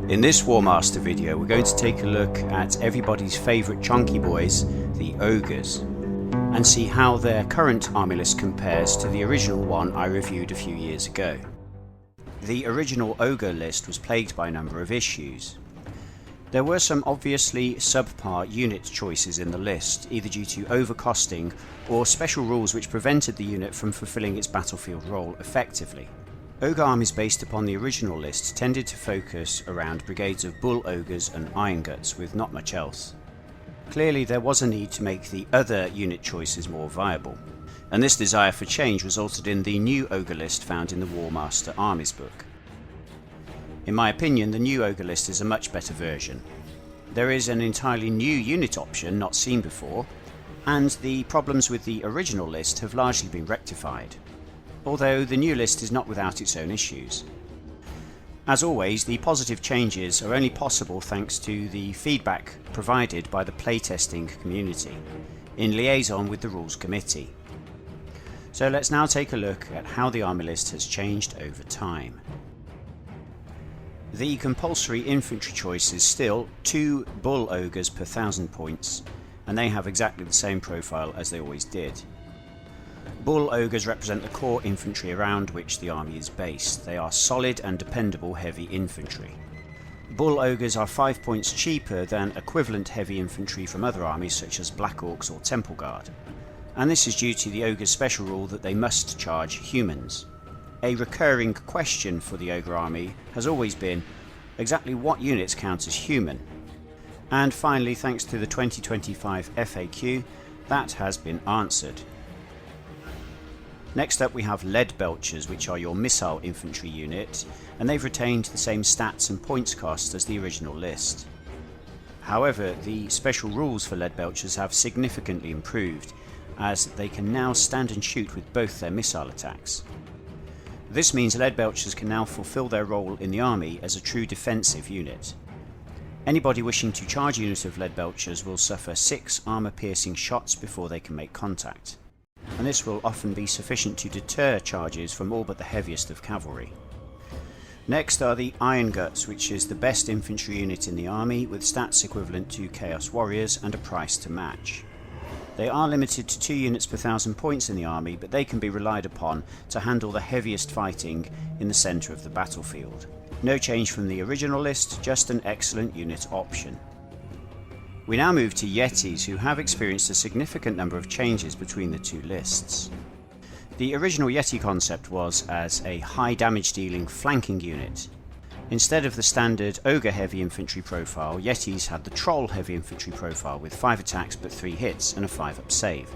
In this Warmaster video, we're going to take a look at everybody's favourite chunky boys, the Ogres, and see how their current army list compares to the original one I reviewed a few years ago. The original Ogre list was plagued by a number of issues. There were some obviously subpar unit choices in the list, either due to overcosting or special rules which prevented the unit from fulfilling its battlefield role effectively. Ogre armies based upon the original list tended to focus around brigades of Bull Ogres and Iron Guts, with not much else. Clearly there was a need to make the other unit choices more viable, and this desire for change resulted in the new Ogre list found in the Warmaster Armies book. In my opinion, the new Ogre list is a much better version. There is an entirely new unit option not seen before, and the problems with the original list have largely been rectified, although the new list is not without its own issues. As always, the positive changes are only possible thanks to the feedback provided by the playtesting community, in liaison with the Rules Committee. So let's now take a look at how the army list has changed over time. The compulsory infantry choice is still 2 Bull Ogres per 1000 points, and they have exactly the same profile as they always did. Bull Ogres represent the core infantry around which the army is based. They are solid and dependable heavy infantry. Bull Ogres are 5 points cheaper than equivalent heavy infantry from other armies such as Black Orcs or Temple Guard, and this is due to the Ogre's special rule that they must charge humans. A recurring question for the Ogre army has always been exactly what units count as human, and finally, thanks to the 2025 FAQ, that has been answered. Next up we have Lead Belchers, which are your missile infantry unit, and they've retained the same stats and points cost as the original list. However, the special rules for Lead Belchers have significantly improved, as they can now stand and shoot with both their missile attacks. This means Lead Belchers can now fulfill their role in the army as a true defensive unit. Anybody wishing to charge a unit of Lead Belchers will suffer 6 armour-piercing shots before they can make contact, and this will often be sufficient to deter charges from all but the heaviest of cavalry. Next are the Iron Guts, which is the best infantry unit in the army, with stats equivalent to Chaos Warriors and a price to match. They are limited to 2 units per 1000 points in the army, but they can be relied upon to handle the heaviest fighting in the centre of the battlefield. No change from the original list, just an excellent unit option. We now move to Yhetees, who have experienced a significant number of changes between the two lists. The original Yhetee concept was as a high damage dealing flanking unit. Instead of the standard Ogre heavy infantry profile, Yhetees had the Troll heavy infantry profile with 5 attacks but 3 hits and a 5-up save.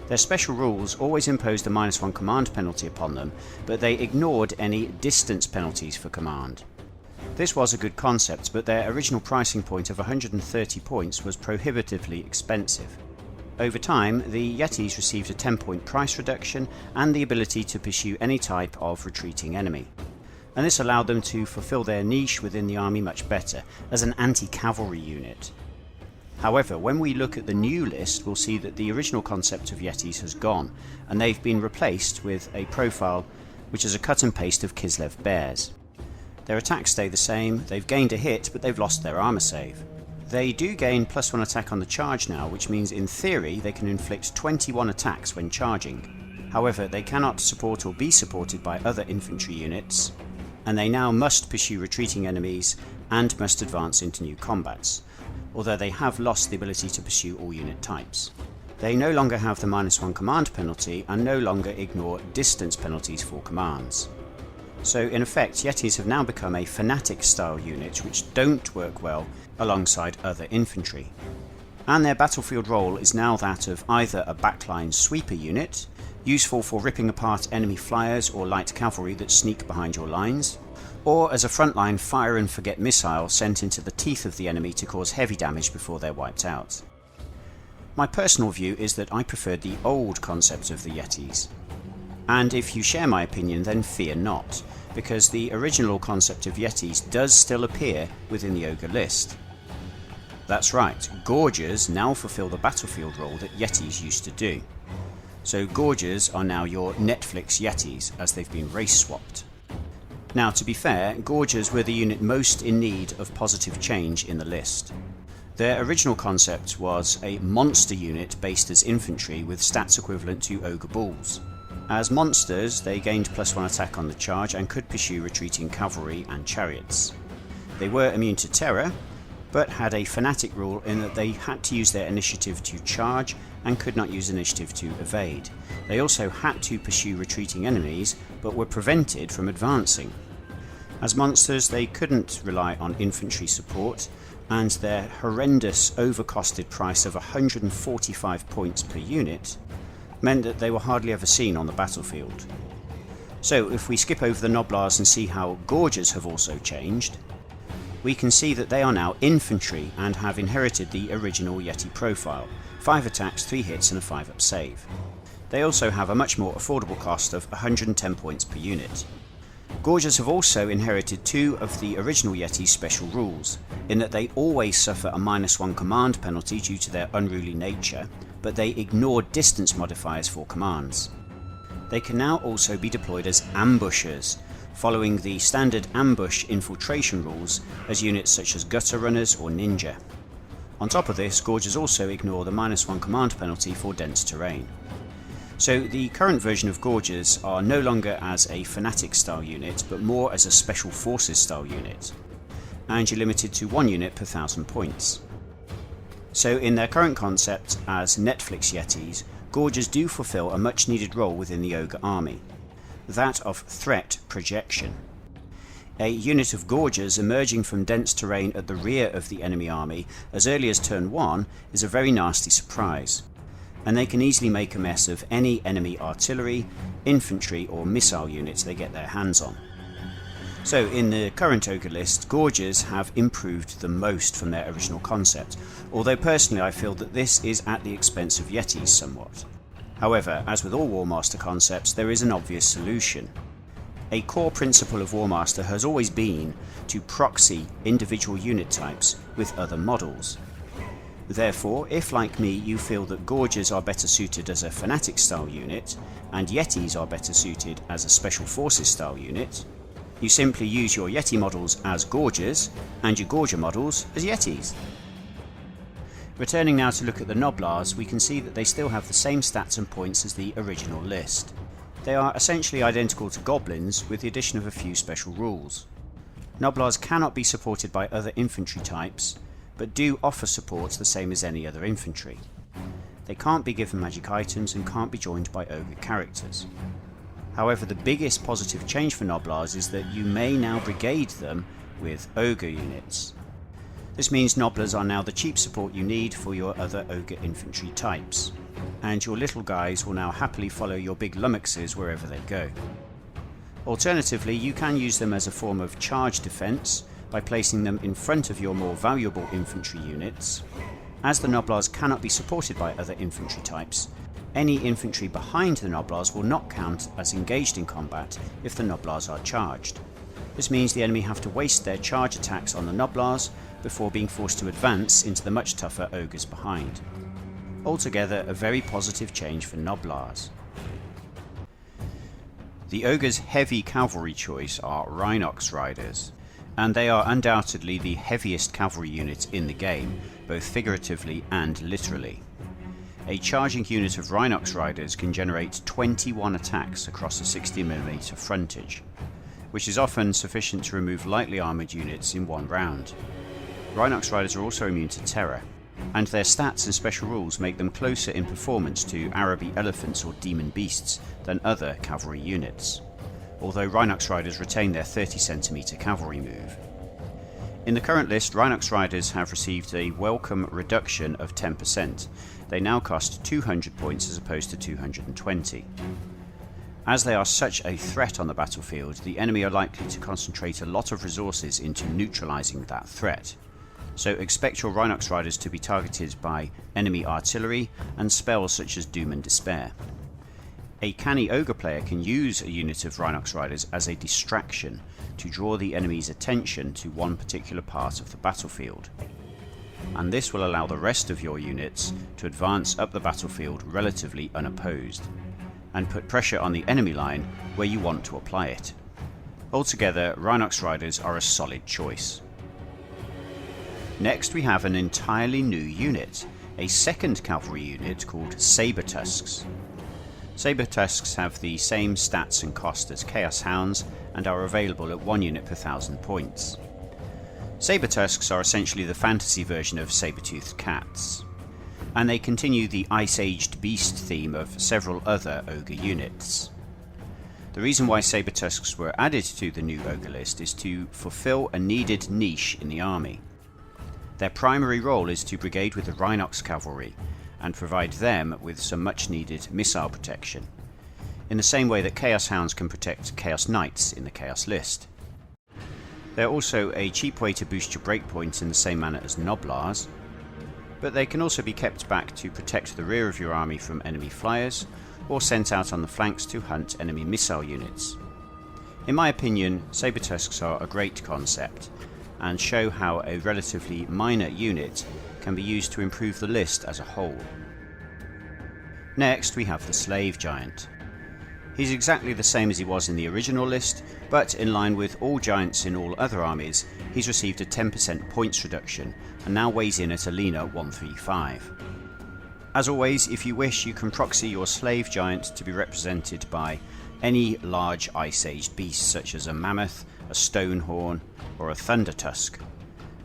Their special rules always imposed a -1 command penalty upon them, but they ignored any distance penalties for command. This was a good concept, but their original pricing point of 130 points was prohibitively expensive. Over time, the Yhetees received a 10-point price reduction and the ability to pursue any type of retreating enemy, and this allowed them to fulfill their niche within the army much better, as an anti-cavalry unit. However, when we look at the new list, we'll see that the original concept of Yhetees has gone, and they've been replaced with a profile which is a cut and paste of Kislev bears. Their attacks stay the same, they've gained a hit, but they've lost their armour save. They do gain +1 attack on the charge now, which means in theory they can inflict 21 attacks when charging. However, they cannot support or be supported by other infantry units, and they now must pursue retreating enemies and must advance into new combats, although they have lost the ability to pursue all unit types. They no longer have the -1 command penalty and no longer ignore distance penalties for commands. So in effect, Yhetees have now become a fanatic style unit which don't work well alongside other infantry, and their battlefield role is now that of either a backline sweeper unit, useful for ripping apart enemy flyers or light cavalry that sneak behind your lines, or as a frontline fire and forget missile sent into the teeth of the enemy to cause heavy damage before they're wiped out. My personal view is that I preferred the old concept of the Yhetees, and if you share my opinion then fear not, because the original concept of Yhetees does still appear within the Ogre list. That's right, Gorgers now fulfill the battlefield role that Yhetees used to do. So Gorgers are now your Netflix Yhetees, as they've been race swapped. Now, to be fair, Gorgers were the unit most in need of positive change in the list. Their original concept was a monster unit based as infantry with stats equivalent to Ogre Bulls. As monsters, they gained +1 attack on the charge and could pursue retreating cavalry and chariots. They were immune to terror, but had a fanatic rule in that they had to use their initiative to charge and could not use initiative to evade. They also had to pursue retreating enemies, but were prevented from advancing. As monsters, they couldn't rely on infantry support, and their horrendous overcosted price of 145 points per unit meant that they were hardly ever seen on the battlefield. So if we skip over the Gnoblars and see how Gorgers have also changed, we can see that they are now infantry and have inherited the original Yeti profile: 5 attacks, 3 hits and a 5-up save. They also have a much more affordable cost of 110 points per unit. Gorgers have also inherited 2 of the original Yeti's special rules, in that they always suffer a -1 command penalty due to their unruly nature, but they ignore distance modifiers for commands. They can now also be deployed as ambushers, following the standard ambush infiltration rules as units such as gutter runners or ninja. On top of this, Gorgers also ignore the -1 command penalty for dense terrain. So the current version of Gorgers are no longer as a fanatic style unit, but more as a special forces style unit, and you're limited to 1 unit per 1000 points. So in their current concept as Netflix Yetis, Gorgers do fulfill a much needed role within the Ogre army, that of threat projection. A unit of Gorgers emerging from dense terrain at the rear of the enemy army as early as turn 1 is a very nasty surprise, and they can easily make a mess of any enemy artillery, infantry or missile units they get their hands on. So in the current Ogre list, Gorgers have improved the most from their original concept, although personally I feel that this is at the expense of Yetis somewhat. However, as with all Warmaster concepts, there is an obvious solution. A core principle of Warmaster has always been to proxy individual unit types with other models. Therefore, if like me you feel that Gorgers are better suited as a fanatic style unit, and Yetis are better suited as a special forces style unit, you simply use your Yeti models as Gorgers, and your Gorger models as Yetis. Returning now to look at the Gnoblars, we can see that they still have the same stats and points as the original list. They are essentially identical to goblins, with the addition of a few special rules. Gnoblars cannot be supported by other infantry types, but do offer support the same as any other infantry. They can't be given magic items and can't be joined by Ogre characters. However, the biggest positive change for Gnoblars is that you may now brigade them with Ogre units. This means Gnoblars are now the cheap support you need for your other Ogre infantry types, and your little guys will now happily follow your big lummoxes wherever they go. Alternatively, you can use them as a form of charge defense by placing them in front of your more valuable infantry units. As the Gnoblars cannot be supported by other infantry types, any infantry behind the Gnoblars will not count as engaged in combat if the Gnoblars are charged. This means the enemy have to waste their charge attacks on the Gnoblars before being forced to advance into the much tougher Ogres behind. Altogether, a very positive change for Gnoblars. The Ogre's heavy cavalry choice are Rhinox Riders, and they are undoubtedly the heaviest cavalry unit in the game, both figuratively and literally. A charging unit of Rhinox Riders can generate 21 attacks across a 60mm frontage, which is often sufficient to remove lightly armoured units in 1 round. Rhinox Riders are also immune to terror, and their stats and special rules make them closer in performance to Araby elephants or demon beasts than other cavalry units, although Rhinox Riders retain their 30cm cavalry move. In the current list, Rhinox Riders have received a welcome reduction of 10%. They now cost 200 points as opposed to 220. As they are such a threat on the battlefield, the enemy are likely to concentrate a lot of resources into neutralising that threat. So expect your Rhinox Riders to be targeted by enemy artillery and spells such as Doom and Despair. A canny Ogre player can use a unit of Rhinox Riders as a distraction to draw the enemy's attention to one particular part of the battlefield, and this will allow the rest of your units to advance up the battlefield relatively unopposed, and put pressure on the enemy line where you want to apply it. Altogether, Rhinox Riders are a solid choice. Next we have an entirely new unit, a second cavalry unit called Saber Tusks. Saber Tusks have the same stats and cost as Chaos Hounds and are available at 1 unit per 1000 points. Saber Tusks are essentially the fantasy version of saber-toothed cats, and they continue the ice-aged beast theme of several other ogre units. The reason why Saber Tusks were added to the new ogre list is to fulfill a needed niche in the army. Their primary role is to brigade with the Rhinox cavalry and provide them with some much needed missile protection, in the same way that Chaos Hounds can protect Chaos Knights in the Chaos list. They're also a cheap way to boost your breakpoints in the same manner as Gnoblars, but they can also be kept back to protect the rear of your army from enemy flyers, or sent out on the flanks to hunt enemy missile units. In my opinion, Saber Tusks are a great concept, and show how a relatively minor unit can be used to improve the list as a whole. Next we have the Slave Giant. He's exactly the same as he was in the original list, but in line with all giants in all other armies, he's received a 10% points reduction and now weighs in at a leaner 135. As always, if you wish, you can proxy your Slave Giant to be represented by any large ice-aged beast such as a mammoth, a stonehorn, or a thunder tusk.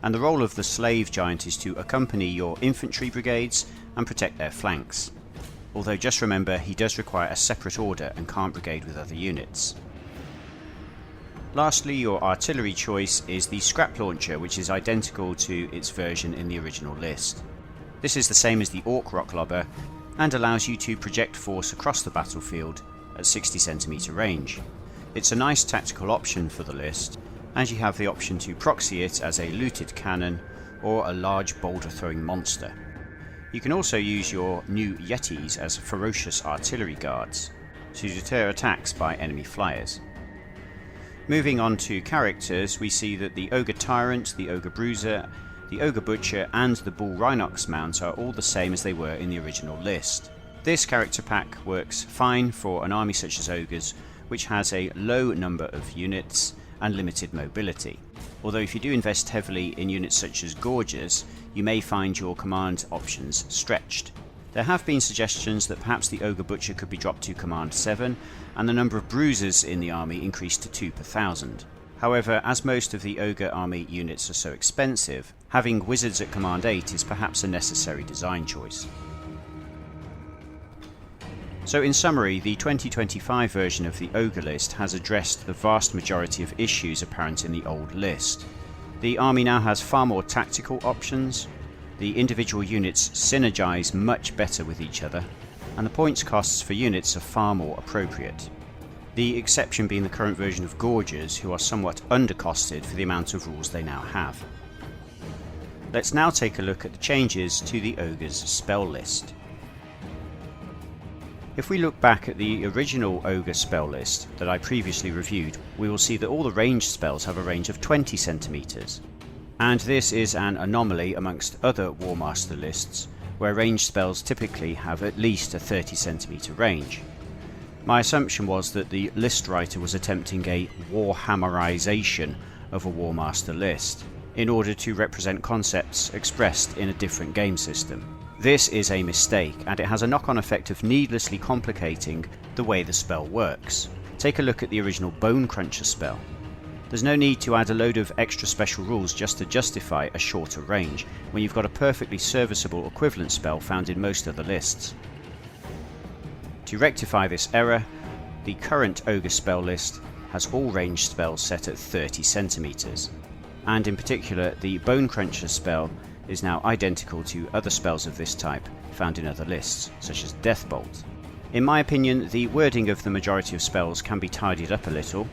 And the role of the Slave Giant is to accompany your infantry brigades and protect their flanks. Although just remember, he does require a separate order and can't brigade with other units. Lastly, your artillery choice is the Scrap Launcher, which is identical to its version in the original list. This is the same as the Orc Rock Lobber and allows you to project force across the battlefield at 60 cm range. It's a nice tactical option for the list, and you have the option to proxy it as a looted cannon or a large boulder throwing monster. You can also use your new Yhetees as ferocious artillery guards to deter attacks by enemy flyers. Moving on to characters, we see that the Ogre Tyrant, the Ogre Bruiser, the Ogre Butcher and the Bull Rhinox mount are all the same as they were in the original list. This character pack works fine for an army such as Ogres, which has a low number of units and limited mobility. Although if you do invest heavily in units such as Gorgers, you may find your command options stretched. There have been suggestions that perhaps the Ogre Butcher could be dropped to command 7 and the number of bruisers in the army increased to 2 per 1000. However, as most of the Ogre army units are so expensive, having wizards at command 8 is perhaps a necessary design choice. So in summary, the 2025 version of the Ogre list has addressed the vast majority of issues apparent in the old list. The army now has far more tactical options, the individual units synergize much better with each other, and the points costs for units are far more appropriate. The exception being the current version of Gorgers, who are somewhat undercosted for the amount of rules they now have. Let's now take a look at the changes to the Ogre's spell list. If we look back at the original Ogre spell list that I previously reviewed, we will see that all the ranged spells have a range of 20 centimeters. And this is an anomaly amongst other Warmaster lists, where ranged spells typically have at least a 30 centimeter range. My assumption was that the list writer was attempting a Warhammerization of a Warmaster list, in order to represent concepts expressed in a different game system. This is a mistake, and it has a knock-on effect of needlessly complicating the way the spell works. Take a look at the original Bone Cruncher spell. There's no need to add a load of extra special rules just to justify a shorter range, when you've got a perfectly serviceable equivalent spell found in most other lists. To rectify this error, the current Ogre spell list has all ranged spells set at 30 centimeters, and in particular the Bone Cruncher spell is now identical to other spells of this type found in other lists, such as Deathbolt. In my opinion, the wording of the majority of spells can be tidied up a little,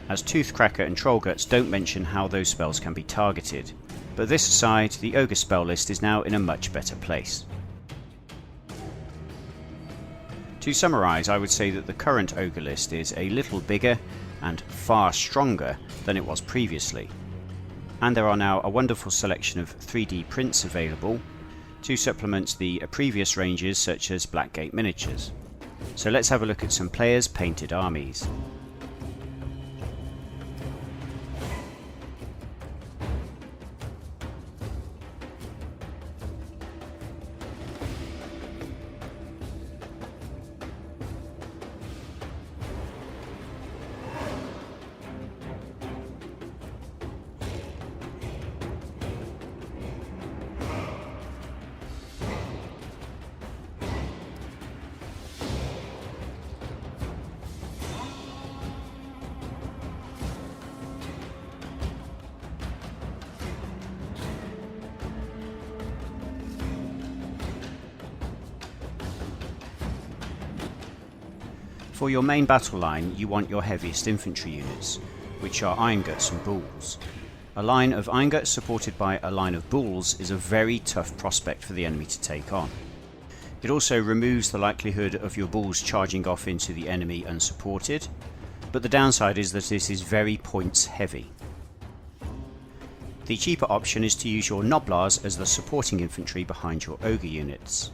as Toothcracker and Trollguts don't mention how those spells can be targeted. But this aside, the Ogre spell list is now in a much better place. To summarise, I would say that the current Ogre list is a little bigger and far stronger than it was previously. And there are now a wonderful selection of 3D prints available to supplement the previous ranges such as Blackgate miniatures. So let's have a look at some players' painted armies. For your main battle line, you want your heaviest infantry units, which are Iron Guts and Bulls. A line of Iron Guts supported by a line of Bulls is a very tough prospect for the enemy to take on. It also removes the likelihood of your Bulls charging off into the enemy unsupported, but the downside is that this is very points heavy. The cheaper option is to use your Gnoblars as the supporting infantry behind your Ogre units.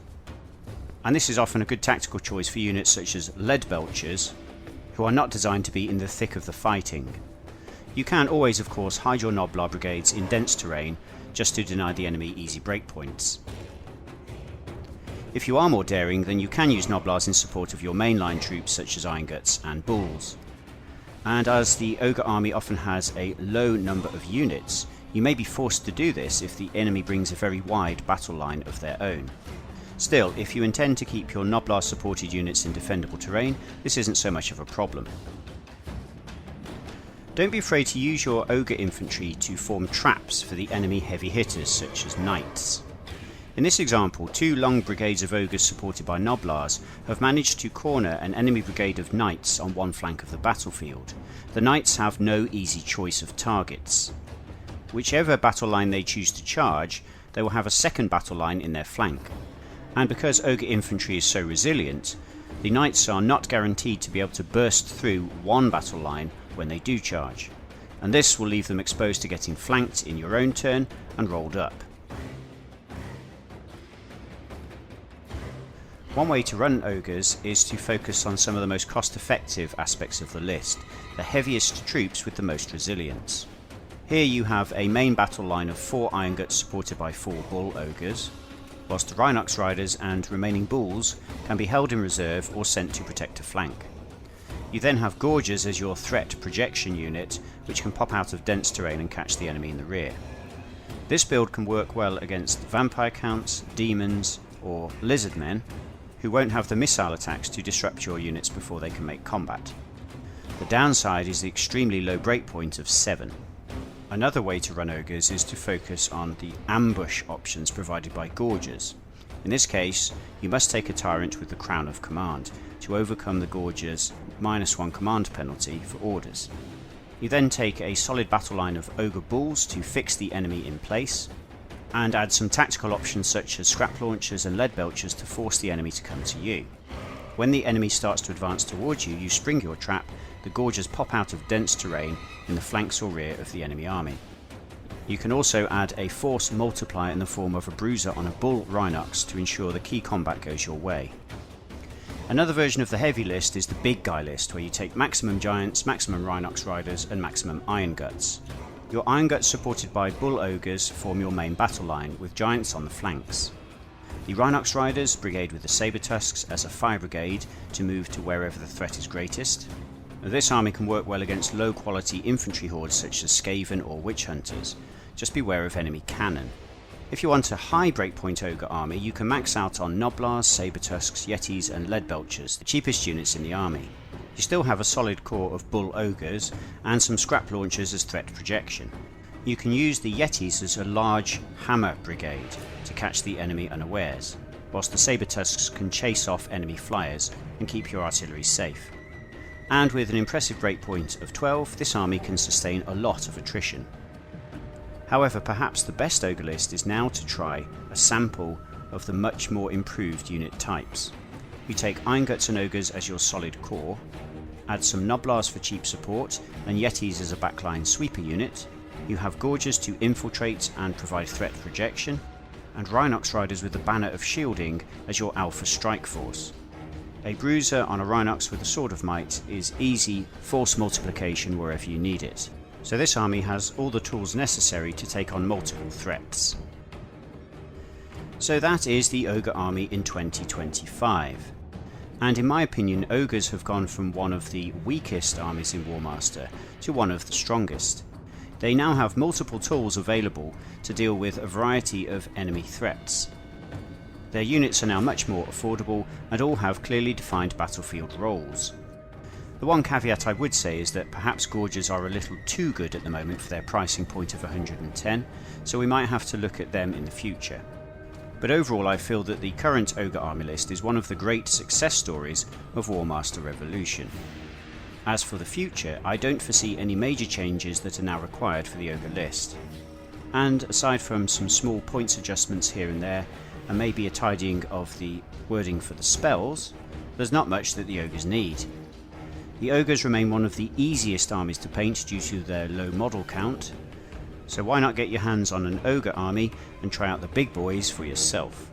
And this is often a good tactical choice for units such as Lead Belchers, who are not designed to be in the thick of the fighting. You can always, of course, hide your Gnoblar brigades in dense terrain just to deny the enemy easy breakpoints. If you are more daring, then you can use Gnoblars in support of your mainline troops such as Iron Guts and Bulls. And as the Ogre army often has a low number of units, you may be forced to do this if the enemy brings a very wide battle line of their own. Still, if you intend to keep your Gnoblar supported units in defendable terrain, this isn't so much of a problem. Don't be afraid to use your Ogre infantry to form traps for the enemy heavy hitters such as Knights. In this example, 2 long brigades of Ogres supported by Gnoblars have managed to corner an enemy brigade of Knights on one flank of the battlefield. The Knights have no easy choice of targets. Whichever battle line they choose to charge, they will have a second battle line in their flank. And because Ogre infantry is so resilient, the Knights are not guaranteed to be able to burst through one battle line when they do charge, and this will leave them exposed to getting flanked in your own turn and rolled up. One way to run Ogres is to focus on some of the most cost-effective aspects of the list, the heaviest troops with the most resilience. Here you have a main battle line of 4 Iron Guts supported by 4 Bull Ogres, whilst the Rhinox Riders and remaining Bulls can be held in reserve or sent to protect a flank. You then have Gorgers as your threat projection unit, which can pop out of dense terrain and catch the enemy in the rear. This build can work well against Vampire Counts, Demons or Lizard Men, who won't have the missile attacks to disrupt your units before they can make combat. The downside is the extremely low breakpoint of 7. Another way to run Ogres is to focus on the ambush options provided by Gorgers. In this case, you must take a Tyrant with the Crown of Command to overcome the Gorgers' -1 command penalty for orders. You then take a solid battle line of Ogre Bulls to fix the enemy in place, and add some tactical options such as Scrap Launchers and Lead Belchers to force the enemy to come to you. When the enemy starts to advance towards you, you spring your trap, the Gorgers pop out of dense terrain in the flanks or rear of the enemy army. You can also add a force multiplier in the form of a bruiser on a Bull Rhinox to ensure the key combat goes your way. Another version of the heavy list is the big guy list, where you take maximum Giants, maximum Rhinox Riders and maximum Iron Guts. Your Iron Guts supported by Bull Ogres form your main battle line, with Giants on the flanks. The Rhinox Riders brigade with the Saber Tusks as a fire brigade to move to wherever the threat is greatest. This army can work well against low quality infantry hordes such as Skaven or Witch Hunters. Just beware of enemy cannon. If you want a high breakpoint Ogre army, you can max out on Gnoblars, Saber Tusks, Yhetees and Lead Belchers, the cheapest units in the army. You still have a solid core of Bull Ogres and some Scrap Launchers as threat projection. You can use the Yhetees as a large hammer brigade to catch the enemy unawares, whilst the Saber Tusks can chase off enemy flyers and keep your artillery safe. And with an impressive breakpoint of 12, this army can sustain a lot of attrition. However, perhaps the best Ogre list is now to try a sample of the much more improved unit types. You take Iron Guts and Ogres as your solid core, add some Gnoblars for cheap support and Yhetees as a backline sweeper unit. You have Gorgers to infiltrate and provide threat projection, and Rhinox Riders with the banner of shielding as your alpha strike force. A bruiser on a Rhinox with a Sword of Might is easy force multiplication wherever you need it. So this army has all the tools necessary to take on multiple threats. So that is the Ogre army in 2025. And in my opinion, Ogres have gone from one of the weakest armies in Warmaster to one of the strongest. They now have multiple tools available to deal with a variety of enemy threats. Their units are now much more affordable and all have clearly defined battlefield roles. The one caveat I would say is that perhaps Gorgers are a little too good at the moment for their pricing point of 110, so we might have to look at them in the future. but overall I feel that the current Ogre army list is one of the great success stories of Warmaster Revolution. As for the future, I don't foresee any major changes that are now required for the Ogre list. And aside from some small points adjustments here and there, and maybe a tidying of the wording for the spells, there's not much that the Ogres need. The Ogres remain one of the easiest armies to paint due to their low model count, so why not get your hands on an Ogre army and try out the big boys for yourself.